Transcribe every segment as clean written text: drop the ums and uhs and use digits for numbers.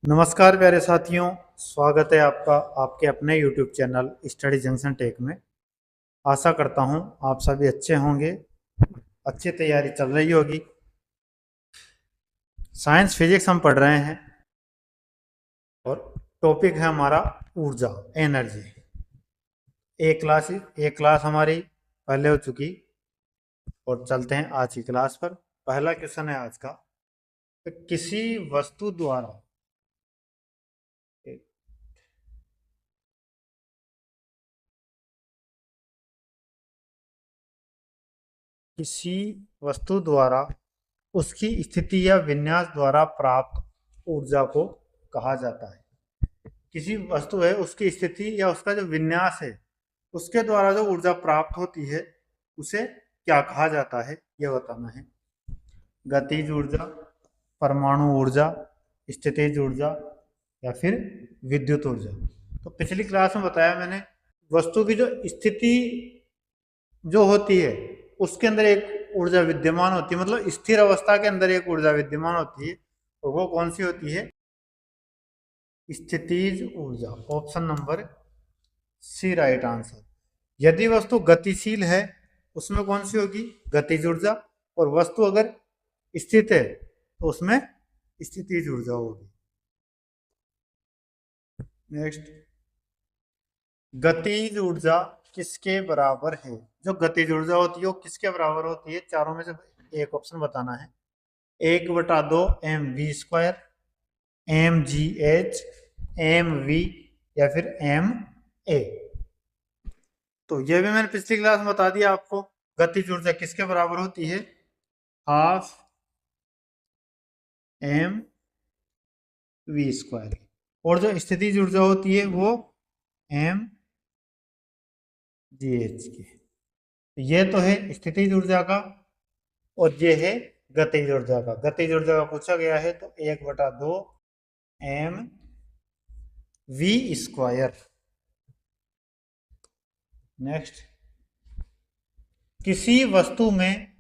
नमस्कार प्यारे साथियों, स्वागत है आपका आपके अपने YouTube channel study junction tech में। आशा करता हूं आप सभी अच्छे होंगे, अच्छी तैयारी चल रही होगी। साइंस फिजिक्स हम पढ़ रहे हैं और टॉपिक है हमारा ऊर्जा, एनर्जी। एक क्लास हमारी पहले हो चुकी और चलते हैं आज की क्लास पर। पहला क्वेश्चन है आज का, किसी वस्तु द्वारा किसी वस्तु द्वारा उसकी स्थिति या विन्यास द्वारा प्राप्त ऊर्जा को कहा जाता है। किसी वस्तु है, उसकी स्थिति या उसका जो विन्यास है, उसके द्वारा जो ऊर्जा प्राप्त होती है उसे क्या कहा जाता है, यह बताना है। गतिज ऊर्जा, परमाणु ऊर्जा, स्थितिज ऊर्जा या फिर विद्युत ऊर्जा। तो पिछली क्लास में बताया मैंने, वस्तु की जो स्थिति जो होती है उसके अंदर एक ऊर्जा विद्यमान होती है, मतलब स्थिर अवस्था के अंदर एक ऊर्जा विद्यमान होती है, और वो कौन सी होती है? स्थितिज ऊर्जा। Option number C right answer. यदि वस्तु गतिशील है उसमें कौन सी होगी? गतिज ऊर्जा। और वस्तु अगर स्थित है तो उसमें स्थितिज ऊर्जा होगी। नेक्स्ट, गतिज ऊर्जा किसके बराबर है? जो गतिज ऊर्जा होती है वो किसके बराबर होती है? चारों में से एक ऑप्शन बताना है। 1/2 mv², mgh, mv या फिर ma। तो यह भी मैंने पिछली क्लास में बता दिया आपको। गतिज ऊर्जा किसके बराबर होती है? 12 mv²। और जो स्थितिज ऊर्जा होती है वो mgh की। ये तो है स्थितिज ऊर्जा का और ये है गतिज ऊर्जा का। गतिज ऊर्जा का पूछा गया है तो 1/2 mv²। नेक्स्ट, किसी वस्तु में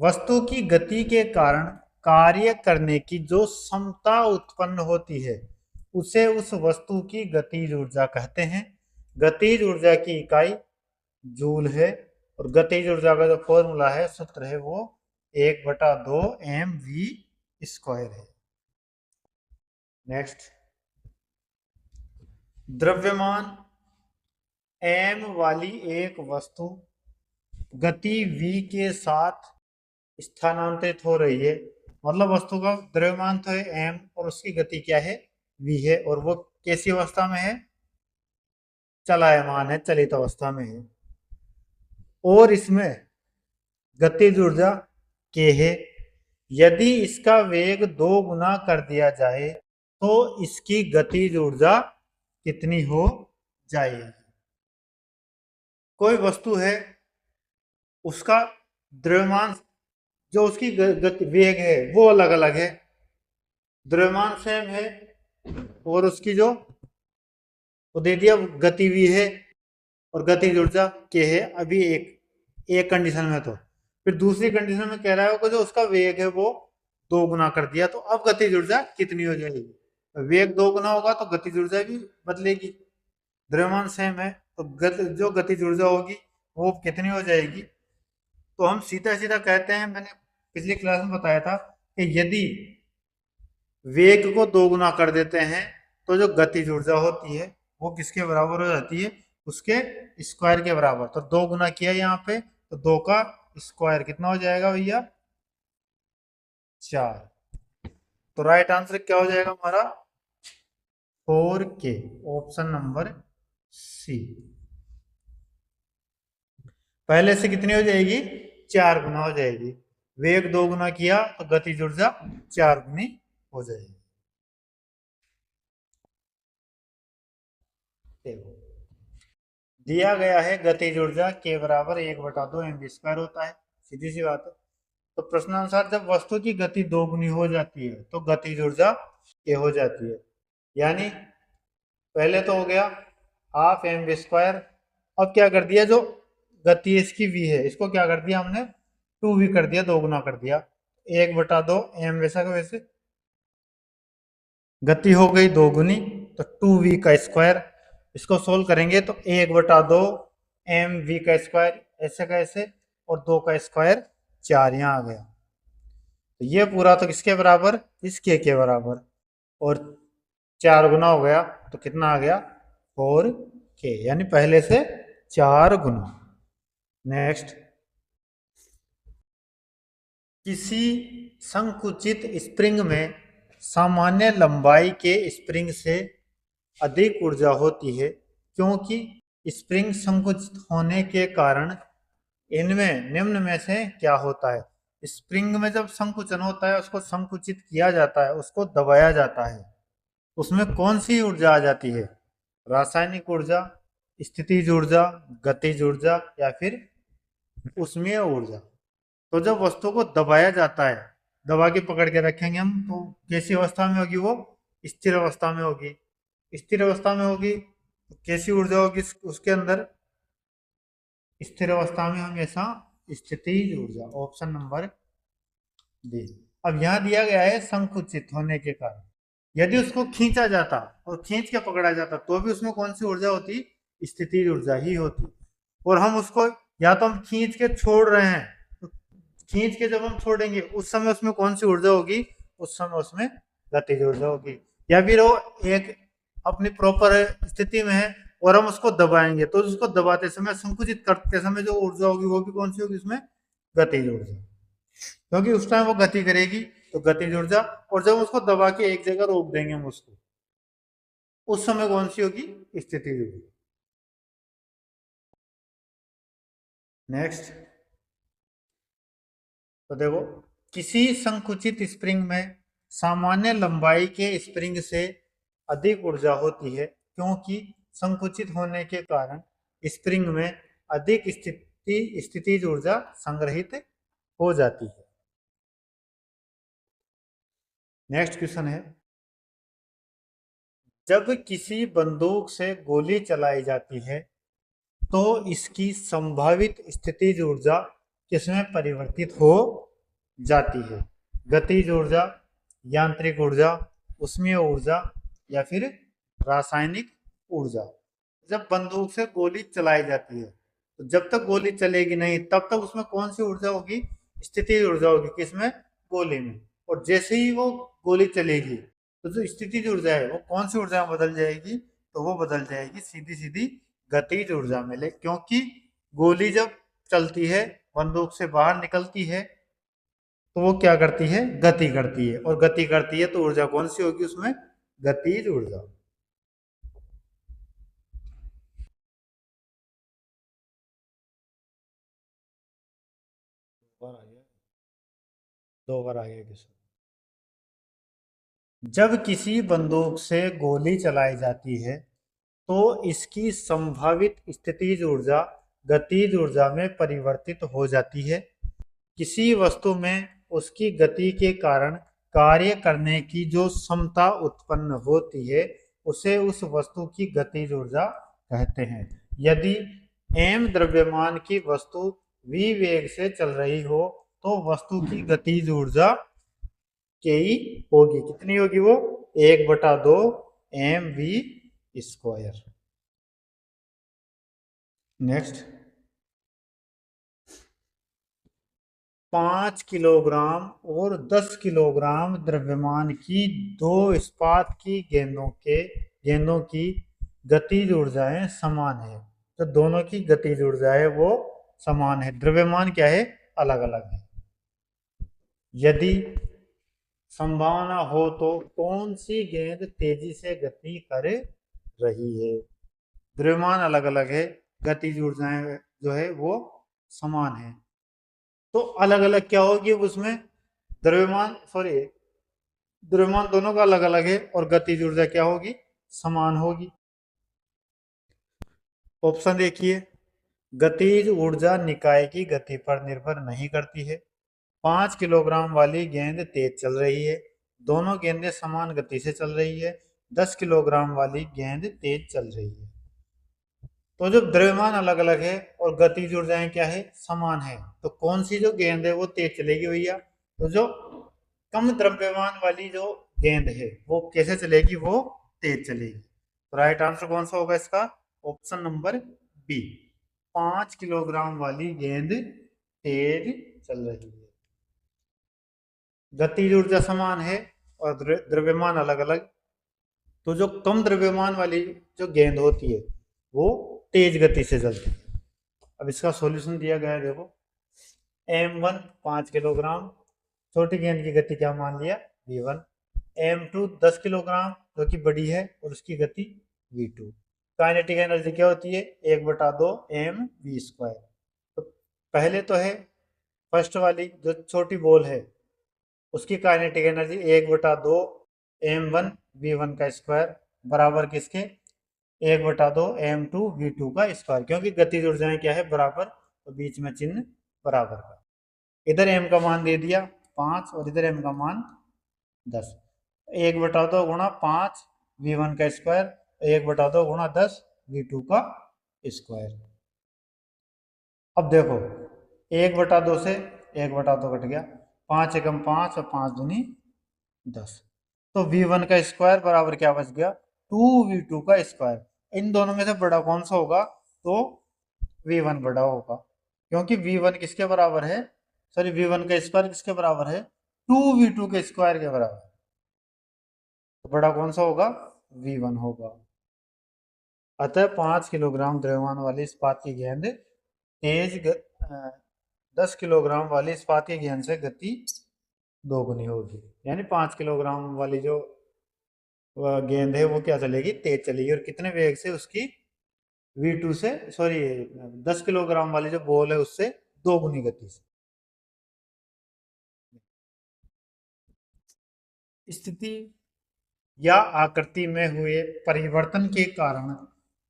वस्तु की गति के कारण कार्य करने की जो क्षमता उत्पन्न होती है उसे उस वस्तु की गतिज ऊर्जा कहते हैं। गतिज ऊर्जा की इकाई जूल है और गतिज ऊर्जा का जो फॉर्मूला है, सूत्र है, वो 1/2 mv² है। नेक्स्ट, द्रव्यमान m वाली एक वस्तु गति v के साथ स्थानांतरित हो रही है। मतलब वस्तु का द्रव्यमान तो है m और उसकी गति क्या है? v है। और वो कैसी अवस्था में है? चलायमान है, चलित अवस्था में है। और इसमें गतिज ऊर्जा k है। यदि इसका वेग 2 गुना कर दिया जाए तो इसकी गतिज ऊर्जा कितनी हो जाएगी? कोई वस्तु है, उसका द्रव्यमान जो उसकी गति वेग है वो अलग अलग है। द्रव्यमान सेम है और उसकी जो वो दे दिया गति v है और गतिज ऊर्जा k है। अभी एक कंडीशन में। तो फिर दूसरी कंडीशन में कह रहा है कि जो उसका वेग है वो 2 गुना कर दिया, तो अब गतिज ऊर्जा कितनी हो जाएगी? वेग 2 गुना होगा तो गतिज ऊर्जा भी बदलेगी। द्रव्यमान सेम है तो जो गतिज ऊर्जा होगी वो कितनी हो जाएगी? तो हम सीधा सीधा कहते हैं, मैंने पिछली क्लास में बताया था कि यदि वेग को 2 गुना कर देते हैं तो जो गतिज ऊर्जा होती है वो किसके बराबर हो जाती है? उसके स्क्वायर के बराबर। तो 2 गुना किया यहाँ पे तो 2 का स्क्वायर कितना हो जाएगा भैया? 4। तो राइट आंसर क्या हो जाएगा हमारा? 4k। Option number C. पहले से कितनी हो जाएगी? 4 गुना हो जाएगी। वेग 2 गुना किया तो गतिज ऊर्जा 4 गुनी हो जाएगी। देखो, दिया गया है गतिज ऊर्जा के बराबर 1/2 mv² होता है, सीधी सी बात है। तो प्रश्नानुसार जब वस्तु की गति 2 गुनी हो जाती है तो गतिज ऊर्जा के हो जाती है। यानी पहले तो हो गया 12 mv²। अब क्या कर दिया, जो गति इसकी v है इसको क्या कर दिया हमने? 2v कर दिया, 2 गुना कर दिया। 1/2 m वैसा का वैसे गति हो गई 2 गुनी, तो 2v का स्क्वायर। इसको सोल्व करेंगे तो 1/2 mv का स्क्वायर, ऐसे का ऐसे, और 2 का स्क्वायर 4 यहाँ आ गया। तो ये पूरा तो किसके बराबर, इस के बराबर, और 4 गुना हो गया तो कितना आ गया 4k, यानी पहले से 4 गुना। नेक्स्ट, किसी संकुचित स्प्रिंग में सामान्य लंबाई के स्प्रिंग से अधिक ऊर्जा होती है, क्योंकि स्प्रिंग संकुचित होने के कारण इनमें निम्न में से क्या होता है। स्प्रिंग में जब संकुचन होता है, उसको संकुचित किया जाता है, उसको दबाया जाता है, उसमें कौन सी ऊर्जा आ जाती है, रासायनिक ऊर्जा, स्थितिज ऊर्जा, गतिज ऊर्जा, या फिर ऊष्मीय ऊर्जा। तो जब वस्तु को दबाया जाता है, दबा के पकड़ के रखेंगे हम, तो कैसी अवस्था में होगी, वो स्थिर अवस्था में होगी। स्थिर अवस्था में होगी तो कैसी ऊर्जा होगी उसके अंदर, स्थिर अवस्था में हमेशा स्थितिज ऊर्जा, ऑप्शन नंबर बी। अब यहाँ दिया गया है संकुचित होने के कारण, यदि उसको खींचा जाता और खींच के पकड़ा जाता तो भी उसमें कौन सी ऊर्जा होती, स्थितिज ऊर्जा ही होती। और हम उसको या तो हम खींच के छोड़ रहे हैं, तो खींच के जब हम छोड़ेंगे उस समय उसमें कौन सी ऊर्जा होगी, उस समय उसमें गतिज ऊर्जा होगी। या फिर वो एक अपनी प्रॉपर स्थिति में है और हम उसको दबाएंगे, तो उसको दबाते समय, संकुचित करते समय जो ऊर्जा होगी वो भी कौन सी होगी, उसमें गतिज ऊर्जा, क्योंकि उस टाइम वो गति करेगी तो गतिज ऊर्जा। और जब उसको दबा के एक जगह रोक देंगे हम उसको, उस समय कौन सी होगी, स्थितिज ऊर्जा। नेक्स्ट, तो देखो, किसी संकुचित स्प्रिंग में सामान्य लंबाई के स्प्रिंग से अधिक ऊर्जा होती है, क्योंकि संकुचित होने के कारण स्प्रिंग में अधिक स्थितिज ऊर्जा संग्रहित हो जाती है। नेक्स्ट क्वेश्चन है, जब किसी बंदूक से गोली चलाई जाती है तो इसकी संभावित स्थितिज ऊर्जा किसमें परिवर्तित हो जाती है, गतिज ऊर्जा, यांत्रिक ऊर्जा, ऊष्मीय ऊर्जा, या फिर रासायनिक ऊर्जा। जब बंदूक से गोली चलाई जाती है तो जब तक गोली चलेगी नहीं तब तक उसमें कौन सी ऊर्जा होगी, स्थितिज ऊर्जा होगी, किसमें, गोली में। और जैसे ही वो गोली चलेगी तो जो स्थितिज ऊर्जा है वो कौन सी ऊर्जा में बदल जाएगी, तो वो बदल जाएगी सीधी सीधी गतिज ऊर्जा में। ले, क्योंकि गोली जब चलती है, बंदूक से बाहर निकलती है, तो वो क्या करती है, गति करती है, और गति करती है तो ऊर्जा कौन सी होगी उसमें, गतिज ऊर्जा। दो बार आ गया किसी, जब किसी बंदूक से गोली चलाई जाती है तो इसकी संभावित स्थितिज ऊर्जा गतिज ऊर्जा में परिवर्तित हो जाती है। किसी वस्तु में उसकी गति के कारण कार्य करने की जो क्षमता उत्पन्न होती है उसे उस वस्तु की गतिज ऊर्जा कहते हैं। यदि m द्रव्यमान की वस्तु v वेग से चल रही हो तो वस्तु की गतिज ऊर्जा के होगी, कितनी होगी वो, 1/2 mv स्क्वायर। नेक्स्ट, 5 किलोग्राम और 10 किलोग्राम द्रव्यमान की दो इस्पात की गेंदों की गतिज ऊर्जाएं समान है। तो दोनों की गतिज ऊर्जा है वो समान है, द्रव्यमान क्या है, अलग अलग है। यदि संभावना हो तो कौन सी गेंद तेजी से गति कर रही है, द्रव्यमान अलग अलग है, गतिज ऊर्जाएं जो है वो समान है, तो अलग अलग क्या होगी उसमें, द्रव्यमान दोनों का अलग अलग है और गतिज ऊर्जा क्या होगी, समान होगी। ऑप्शन देखिए, गतिज ऊर्जा निकाय की गति पर निर्भर नहीं करती है, 5 किलोग्राम वाली गेंद तेज चल रही है, दोनों गेंदें समान गति से चल रही है, 10 किलोग्राम वाली गेंद तेज चल रही है। तो जब द्रव्यमान अलग अलग है और गतिज ऊर्जाएं क्या है, समान है, तो कौन सी जो गेंद है वो तेज चलेगी भैया, तो जो कम द्रव्यमान वाली जो गेंद है वो कैसे चलेगी, वो तेज चलेगी। तो राइट आंसर कौन सा होगा इसका, ऑप्शन नंबर बी, 5 किलोग्राम वाली गेंद तेज चल रही है। गतिज ऊर्जा समान है और द्रव्यमान अलग अलग। तो जो कम द्रव्यमान वाली जो गेंद होती है वो तेज गति से चलती है। अब इसका सॉल्यूशन दिया गया है, देखो m1 5 किलोग्राम, छोटी गेंद की गति क्या मान लिया, v1, m2 10 किलोग्राम जो कि बड़ी है और उसकी गति v2। काइनेटिक एनर्जी क्या होती है, 1/2 mv²। तो पहले तो है फर्स्ट वाली जो छोटी बॉल है उसकी काइनेटिक एनर्जी 1/2 m1 v1 का स्क्वायर बराबर किसके, 1/2 m2 v2 का स्क्वायर, क्योंकि गतिज ऊर्जाएं क्या है, बराबर, तो बीच में चिन्ह बराबर का। इधर m का मान दे दिया 5 और इधर m का मान 10। 1/2 गुणा 5 v1 का स्क्वायर, 1/2 गुणा 10 v2 का स्क्वायर। अब देखो 1/2 से 1/2 कट गया, 5 एकम 5 और 5 दूनी 10। तो v1 का स्क्वायर बराबर क्या बच गया, 2v2 का स्क्वायर। इन दोनों में से बड़ा कौन सा होगा, तो v1 बड़ा होगा, क्योंकि v1 किसके बराबर है, सॉरी v1 का स्क्वायर किसके बराबर है, 2v2 के स्क्वायर के बराबर। तो बड़ा कौन सा होगा, v1 होगा। अतः 5 किलोग्राम द्रव्यमान वाली इस्पात की गेंद तेज 10 किलोग्राम वाली इस्पात की गेंद से गति दोगुनी होगी, यानी 5 किलोग्राम वाली जो गेंद है वो क्या चलेगी, तेज चलेगी। और कितने वेग से, उसकी v2 से, सॉरी 10 किलोग्राम वाली जो बॉल है उससे दोगुनी गति से। स्थिति या आकृति में हुए परिवर्तन के कारण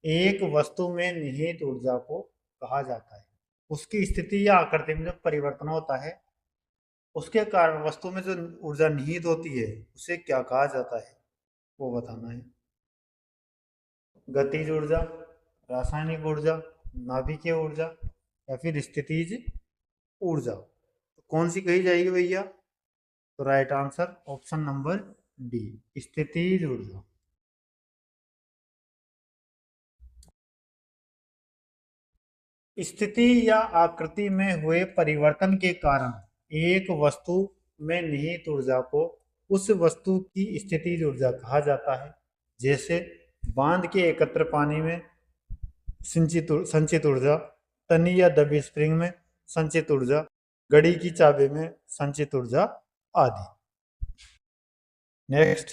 एक वस्तु में निहित ऊर्जा को कहा जाता है। उसकी स्थिति या आकृति में जो परिवर्तन होता है उसके कारण वस्तु में जो ऊर्जा निहित होती है उसे क्या कहा जाता है, वो बताना है। गतिज ऊर्जा, रासायनिक ऊर्जा, नाभिकीय ऊर्जा या फिर स्थितिज ऊर्जा, तो कौन सी कही जाएगी भैया, तो right answer option number D, स्थितिज ऊर्जा। स्थिति या आकृति में हुए परिवर्तन के कारण एक वस्तु में निहित ऊर्जा को उस वस्तु की स्थितिज ऊर्जा कहा जाता है। जैसे बांध के एकत्र पानी में संचित ऊर्जा, तनी या दबी स्प्रिंग में संचित ऊर्जा, घड़ी की चाबी में संचित ऊर्जा आदि। नेक्स्ट,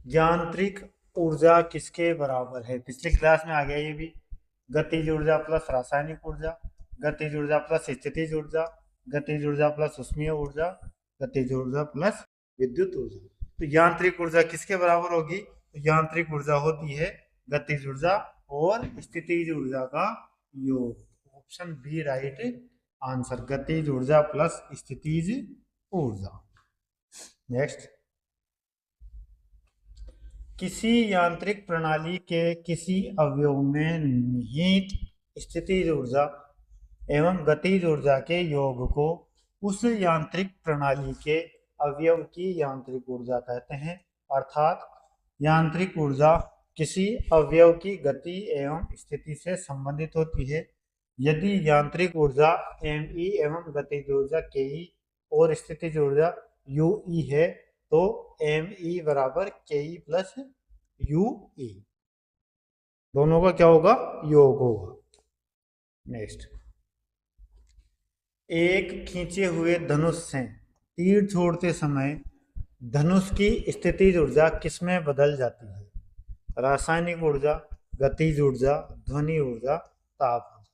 यांत्रिक ऊर्जा किसके बराबर है, पिछली क्लास में आ गया ये भी। गतिज ऊर्जा प्लस रासायनिक ऊर्जा, गतिज ऊर्जा प्लस स्थितिज ऊर्जा, गतिज ऊर्जा प्लस उष्मीय ऊर्जा, गतिज ऊर्जा प्लस विद्युत ऊर्जा। तो यांत्रिक ऊर्जा किसके बराबर होगी, तो यांत्रिक ऊर्जा होती है गतिज ऊर्जा और स्थितिज ऊर्जा का योग। ऑप्शन बी राइट आंसर, गतिज ऊर्जा प्लस स्थितिज ऊर्जा। नेक्स्ट, किसी यांत्रिक प्रणाली के किसी अवयव में निहित स्थितिज ऊर्जा एवं गतिज ऊर्जा के योग को उस यांत्रिक प्रणाली के अवयव की यांत्रिक ऊर्जा कहते हैं। अर्थात यांत्रिक ऊर्जा किसी अवयव की गति एवं स्थिति से संबंधित होती है। यदि यांत्रिक ऊर्जा ME एवं गतिज ऊर्जा KE और स्थितिज ऊर्जा UE है तो ME बराबर KE प्लस UE, दोनों का क्या होगा, योग होगा। नेक्स्ट, एक खींचे हुए धनुष से तीर छोड़ते समय धनुष की स्थितिज ऊर्जा किसमें बदल जाती है, रासायनिक ऊर्जा, गतिज ऊर्जा, ध्वनि ऊर्जा, ताप ऊर्जा।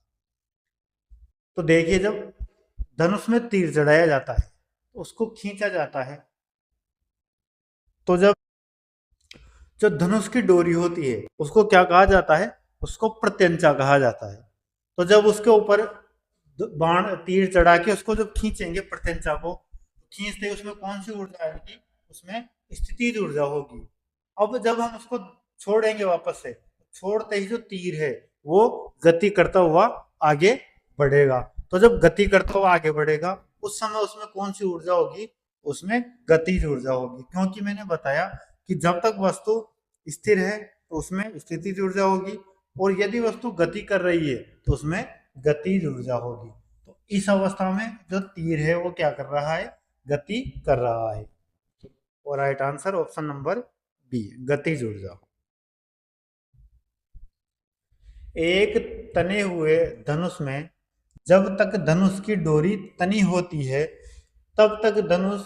तो देखिए जब धनुष में तीर चढ़ाया जाता है उसको खींचा जाता है, तो जब जो धनुष की डोरी होती है उसको क्या कहा जाता है, उसको प्रत्यंचा कहा जाता है। तो जब उसके ऊपर बाण तीर चढ़ा के उसको जब खींचेंगे प्रत्यंचा को, खींचते उसमें कौन सी ऊर्जा आएगी, उसमें स्थितिज ऊर्जा होगी। अब जब हम उसको छोड़ेंगे वापस से, छोड़ते ही जो तीर है वो गति करता हुआ आगे बढ़ेगा। तो जब गति करता हुआ आगे बढ़ेगा उस समय उसमें कौन सी ऊर्जा होगी, उसमें गतिज ऊर्जा होगी, क्योंकि मैंने बताया कि जब तक वस्तु स्थिर है तो उसमें स्थितिज ऊर्जा होगी, और यदि वस्तु गति कर रही है तो उसमें गतिज ऊर्जा होगी। तो इस अवस्था में जो तीर है वो क्या कर रहा है, गति कर रहा है। और right answer option number B, गतिज ऊर्जा। एक तने हुए धनुष में जब तक धनुष की डोरी तनी होती है तब तक धनुष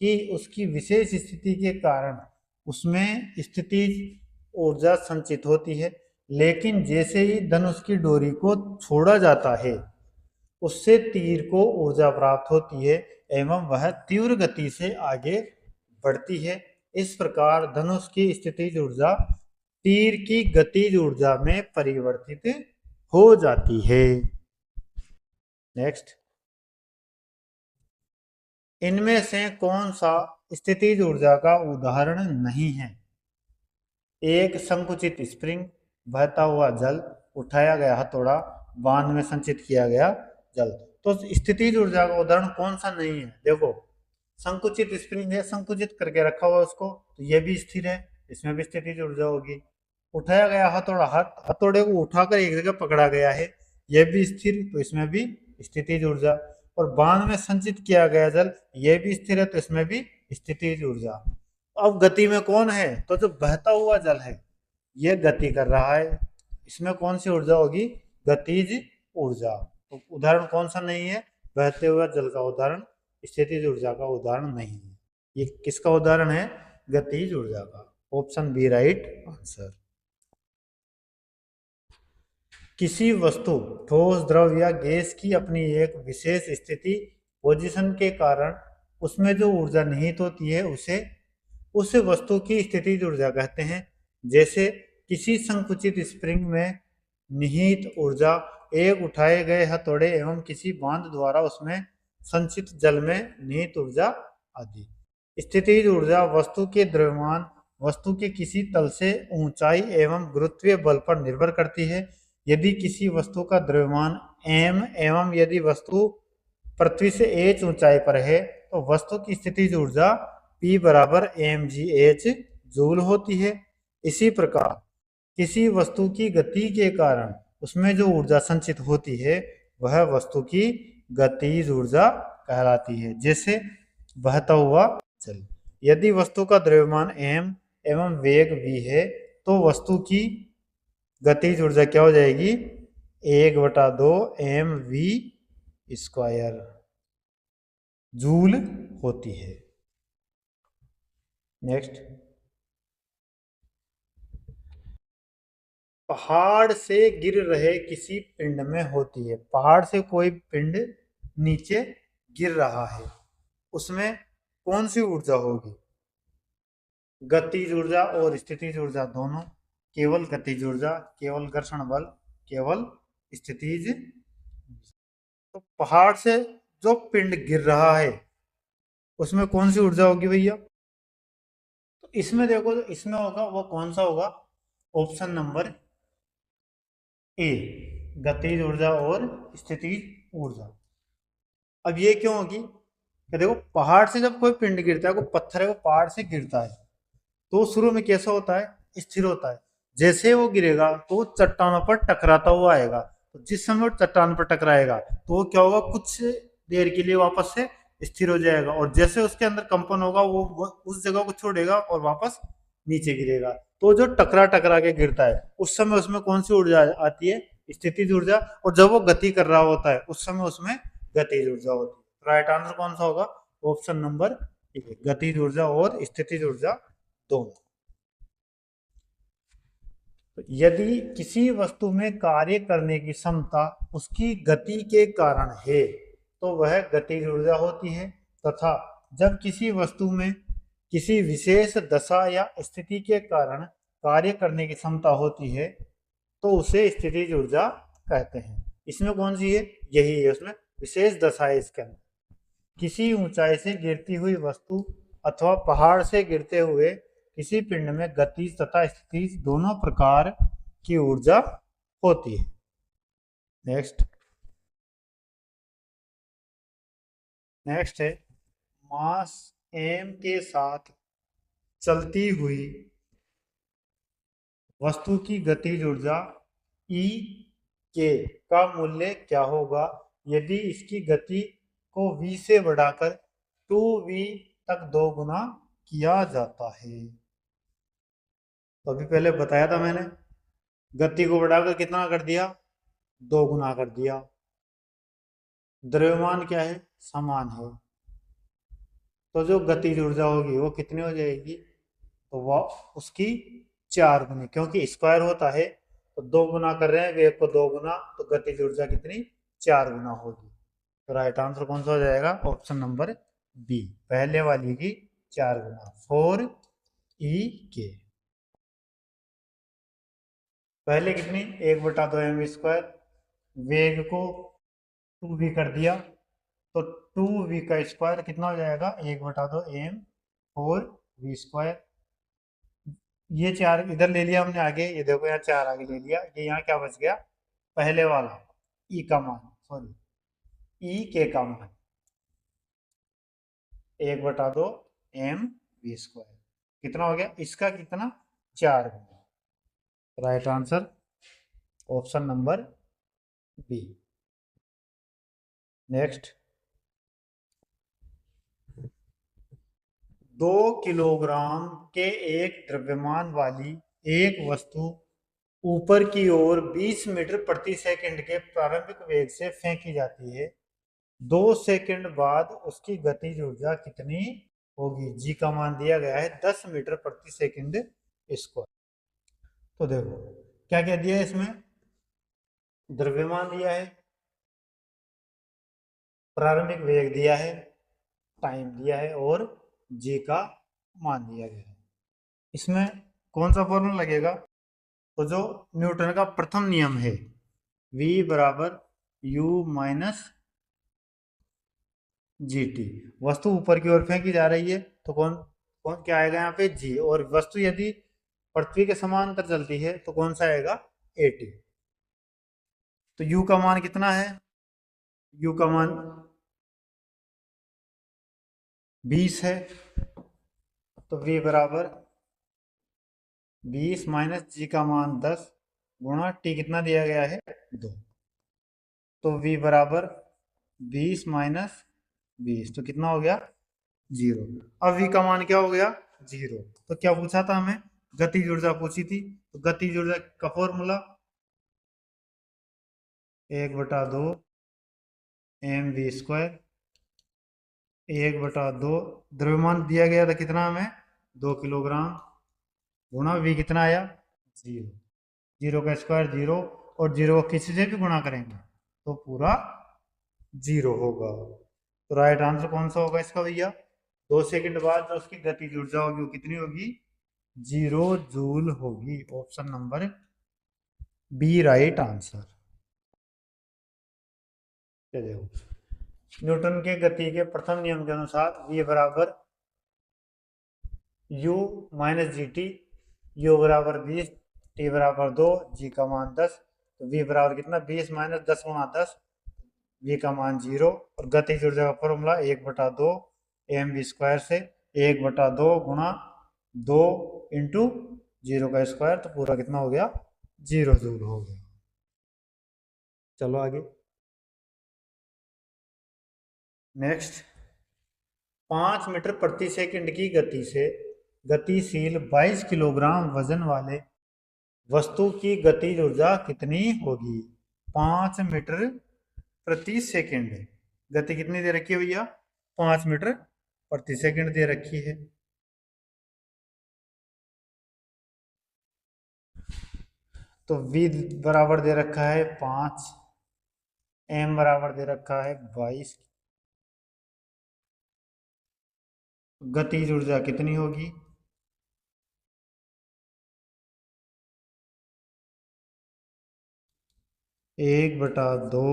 की उसकी विशेष स्थिति के कारण उसमें स्थितिज ऊर्जा संचित होती है, लेकिन जैसे ही धनुष की डोरी को छोड़ा जाता है उससे तीर को ऊर्जा प्राप्त होती है एवं वह तीव्र गति से आगे बढ़ती है। इस प्रकार धनुष की स्थितिज ऊर्जा तीर की गतिज ऊर्जा में परिवर्तित हो जाती है। नेक्स्ट, इनमें से कौन सा स्थितिज ऊर्जा का उदाहरण नहीं है? एक संकुचित स्प्रिंग, बहता हुआ जल, उठाया गया हथौड़ा, बांध में संचित किया गया जल। तो स्थितिज ऊर्जा का उदाहरण कौन सा नहीं है? देखो, संकुचित स्प्रिंग है, संकुचित करके रखा हुआ उसको, तो ये भी स्थिर है, इसमें भी स्थितिज ऊर्जा होगी। उठाया गया हथौड़ा, हथौड़े को उठाकर एक जगह पकड़ा गया है, यह भी स्थिर, तो इसमें भी स्थितिज ऊर्जा। और बांध में संचित किया गया जल, यह भी स्थिर है, तो इसमें भी स्थितिज ऊर्जा। अब गति में कौन है? तो जो बहता हुआ जल है यह गति कर रहा है, इसमें कौन सी ऊर्जा होगी? गतिज ऊर्जा। तो उदाहरण कौन सा नहीं है? बहते हुए जल का उदाहरण स्थितिज ऊर्जा का उदाहरण नहीं है। ये किसका उदाहरण है? गतिज ऊर्जा का। Option B right answer. किसी वस्तु, ठोस, द्रव या गैस की अपनी एक विशेष स्थिति, पोजीशन के कारण उसमें जो ऊर्जा निहित होती है उसे उस वस्तु की स्थितिज ऊर्जा कहते हैं। जैसे किसी संकुचित स्प्रिंग में निहित ऊर्जा एक उठाए गए हथौड़े एवं किसी बांध द्वारा उसमें संचित जल में निहित ऊर्जा आदि। स्थितिज ऊर्जा वस्तु के द्रव्यमान, वस्तु के किसी तल से ऊंचाई एवं गुरुत्वीय बल पर निर्भर करती है। यदि किसी वस्तु का द्रव्यमान m एवं यदि वस्तु पृथ्वी से h ऊंचाई पर है तो वस्तु की स्थितिज ऊर्जा P बराबर mgh जूल होती है। इसी प्रकार किसी वस्तु की गति के कारण उसमें जो ऊर्जा संचित होती है वह वस्तु की गतिज ऊर्जा कहलाती है। जैसे बहता हुआ जल, यदि वस्तु का द्रव्यमान m एवं वेग v है तो वस्तु की गतिज ऊर्जा क्या हो जाएगी? 1/2 mv² जूल होती है। नेक्स्ट, पहाड़ से गिर रहे किसी पिंड में होती है। पहाड़ से कोई पिंड नीचे गिर रहा है, उसमें कौन सी ऊर्जा होगी? गतिज ऊर्जा और स्थितिज ऊर्जा दोनों, केवल गतिज ऊर्जा, केवल घर्षण बल, केवल स्थितिज। तो पहाड़ से जो पिंड गिर रहा है उसमें कौन सी ऊर्जा होगी भैया? तो इसमें देखो, तो इसमें होगा वो कौन सा होगा? ऑप्शन नंबर ए, गतिज ऊर्जा और स्थितिज ऊर्जा। अब ये क्यों होगी? कि देखो, पहाड़ से जब कोई पिंड गिरता है, कोई पत्थर है वो पहाड़ से गिरता है तो शुरू में कैसा होता है? स्थिर होता है। जैसे वो गिरेगा तो वो चट्टानों पर टकराता हुआ आएगा, तो जिस समय वो चट्टान पर टकराएगा तो वो क्या होगा? कुछ देर के लिए वापस से स्थिर हो जाएगा, और जैसे उसके अंदर कंपन होगा वो उस जगह को छोड़ेगा और वापस नीचे गिरेगा। तो जो टकरा टकरा के गिरता है उस समय उसमें कौन सी ऊर्जा आती है? स्थितिज ऊर्जा। और जब वो गति कर रहा होता है उस समय उसमें गतिज ऊर्जा होती है। राइट आंसर कौन सा होगा? ऑप्शन नंबर ए, गतिज ऊर्जा और स्थितिज ऊर्जा दोनों। यदि किसी वस्तु में कार्य करने की क्षमता उसकी गति के कारण है तो वह गतिज ऊर्जा होती है, तथा जब किसी वस्तु में किसी विशेष दशा या स्थिति के कारण कार्य करने की क्षमता होती है तो उसे स्थितिज ऊर्जा कहते हैं। इसमें कौन सी है? यही है, उसमें विशेष दशा है इसके अंदर। किसी ऊंचाई से गिरती हुई वस्तु अथवा पहाड़ से गिरते हुए किसी पिंड में गतिज तथा स्थितिज दोनों प्रकार की ऊर्जा होती है। नेक्स्ट है मास एम के साथ चलती हुई वस्तु की गतिज ऊर्जा ई के का मूल्य क्या होगा यदि इसकी गति को v से बढ़ाकर 2v तक 2 गुना किया जाता है। तो अभी पहले बताया था मैंने, गति को बढ़ाकर कितना कर दिया, 2 गुना कर दिया। द्रव्यमान क्या है, समान है, तो जो गतिज ऊर्जा होगी वो कितनी हो जाएगी, तो वह उसकी 4 गुनी, क्योंकि स्क्वायर होता है तो 2 गुना कर रहे हैं वेग को 2 गुना, तो गतिज ऊर्जा कितनी, 4 गुना होगी। तो राइट आंसर कौन सा हो जाएगा, ऑप्शन नंबर बी, पहले वाली की 4 गुना, 4 के। पहले कितनी, 1/2 mv², वेग को 2v कर दिया, तो 2v का स्क्वायर कितना हो जाएगा, 1/2 m 4v²। ये 4 इधर ले लिया हमने आगे, ये देखो यहाँ 4 आगे ले लिया, ये यहाँ क्या बच गया, पहले वाला ई का मान, सॉरी ई के का मान 1/2 mv², कितना हो गया, इसका कितना, 4 गुना। Right answer option number B. Next, 2 kilogram के एक द्रव्यमान वाली एक वस्तु ऊपर की ओर 20 मीटर प्रति सेकंड के प्रारंभिक वेग से फेंकी जाती है। 2 सेकंड बाद उसकी गतिज ऊर्जा कितनी होगी, जी का मान दिया गया है 10 मीटर प्रति सेकंड स्क्वायर। तो देखो क्या क्या दिया है इसमें, द्रव्यमान दिया है, प्रारंभिक वेग दिया है, टाइम दिया है, और जी का मान दिया गया है। इसमें कौन सा फॉर्मूला लगेगा, तो जो न्यूटन का प्रथम नियम है, V बराबर U माइनस GT। वस्तु ऊपर की ओर फेंकी जा रही है तो कौन कौन क्या आएगा यहाँ पे, G, और वस्तु यदि पृथ्वी के समांतर चलती है तो कौन सा आएगा, AT। तो U का मान कितना है, U का मान 20 है, तो V बराबर 20 माइनस जी का मान 10 गुणा टी कितना दिया गया है, 2, तो V बराबर 20 माइनस 20, तो कितना हो गया, 0। अब V का मान क्या हो गया, 0। तो क्या पूछा था हमें, गतिज ऊर्जा पूछी थी, तो गतिज ऊर्जा का फॉर्मूला 1/2 mv², 1/2, द्रव्यमान दिया गया था कितना हमें, 2 किलोग्राम, गुणा V कितना आया, 0, 0 का स्क्वायर 0, और 0 को किसी से भी गुणा करेंगे तो पूरा 0 होगा। तो राइट आंसर कौन सा होगा इसका भैया, 2 सेकंड बाद जो उसकी गतिज ऊर्जा होगी वो कितनी होगी, 0 जूल होगी। Option number B right answer. देखो न्यूटन के गति के प्रथम नियम के अनुसार V बराबर U minus G T, U बराबर 20, T बराबर 2, G का मान 10, तो V बराबर कितना, 20 माइनस 10 गुणा 10, V का मान 0, और गतिज ऊर्जा का फॉर्मूला 1/2 mv² से 1/2 गुणा 2 इंटू 0 का स्क्वायर, तो पूरा कितना हो गया, 0 जूल हो गया। चलो आगे। नेक्स्ट, 5 मीटर प्रति सेकंड की गति से गतिशील 22 किलोग्राम वजन वाले वस्तु की गतिज ऊर्जा कितनी होगी। 5 मीटर प्रति सेकंड, गति कितनी दे रखी है भैया, 5 मीटर प्रति सेकंड दे रखी है। तो V बराबर दे रखा है 5, M बराबर दे रखा है 22, गतिज ऊर्जा कितनी होगी, एक बटा 2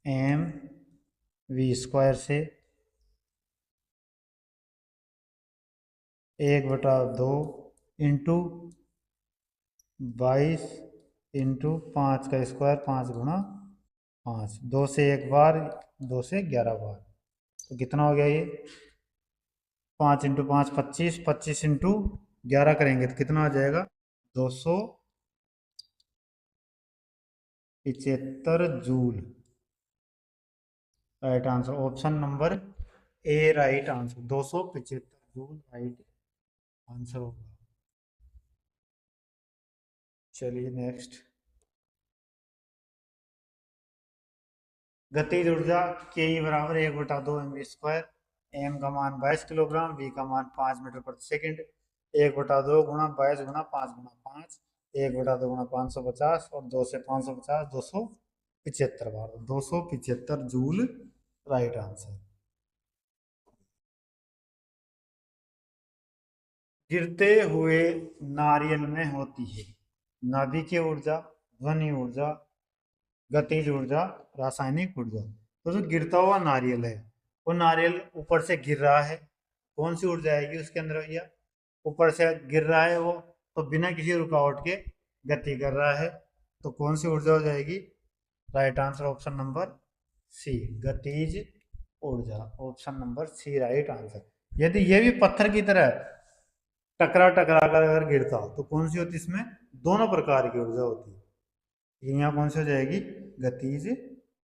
mv² से 1/2 इंटू 22 इंटू 5 का स्क्वायर, 5 गुणा 5, 2 से 1 बार, 2 से 11 बार, तो कितना हो गया ये 5 इंटू 5 25, 25 इंटू 11 करेंगे तो कितना आ जाएगा 275 joule. Right answer option number A right answer 275 joule right answer होगा। चलिए नेक्स्ट, गतिज ऊर्जा के बराबर 1/2 mv²। एम का मान 22 किलोग्राम, वी का मान 5 मीटर प्रति सेकंड। 1/2 गुणा 22 गुणा 5 गुणा 5, 1/2 गुणा 550 और 2 से 550 275 बार, 275 जूल राइट आंसर। गिरते हुए नारियल में होती है नाभिकीय ऊर्जा, ध्वनि ऊर्जा, गतिज ऊर्जा, रासायनिक ऊर्जा। तो जो गिरता हुआ नारियल है, वो नारियल ऊपर से गिर रहा है, कौन सी ऊर्जा आएगी उसके अंदर भैया? ऊपर से गिर रहा है वो, तो बिना किसी रुकावट के गति कर रहा है, तो कौन सी ऊर्जा हो जाएगी? Right answer option number C, गतिज ऊर्जा। Option number C right answer. यदि ये भी पत्थर की तरह टकरा टकरा कर अगर गिरता तो कौन सी होती? इसमें दोनों प्रकार की ऊर्जा होती है। यहाँ कौन सी हो जाएगी? गतिज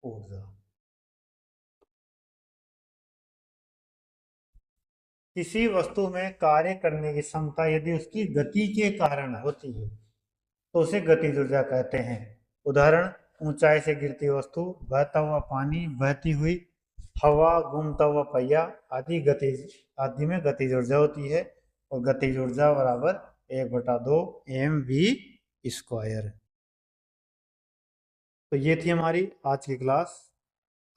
ऊर्जा। किसी वस्तु में कार्य करने की क्षमता यदि उसकी गति के कारण होती है तो उसे गतिज ऊर्जा कहते हैं। उदाहरण, ऊंचाई से गिरती वस्तु, बहता हुआ पानी, बहती हुई हवा, घूमता हुआ पहिया आदि में गतिज ऊर्जा होती है। और गतिज ऊर्जा बराबर 1/2 mv²। तो ये थी हमारी आज की क्लास।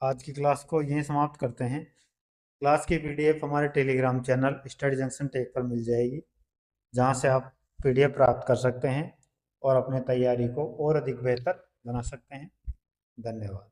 आज की क्लास को यहीं समाप्त करते हैं। क्लास की पीडीएफ हमारे Telegram channel study junction tech पर मिल जाएगी, जहां से आप पीडीएफ प्राप्त कर सकते हैं और अपने तैयारी को और अधिक बेहतर बना सकते हैं। धन्यवाद।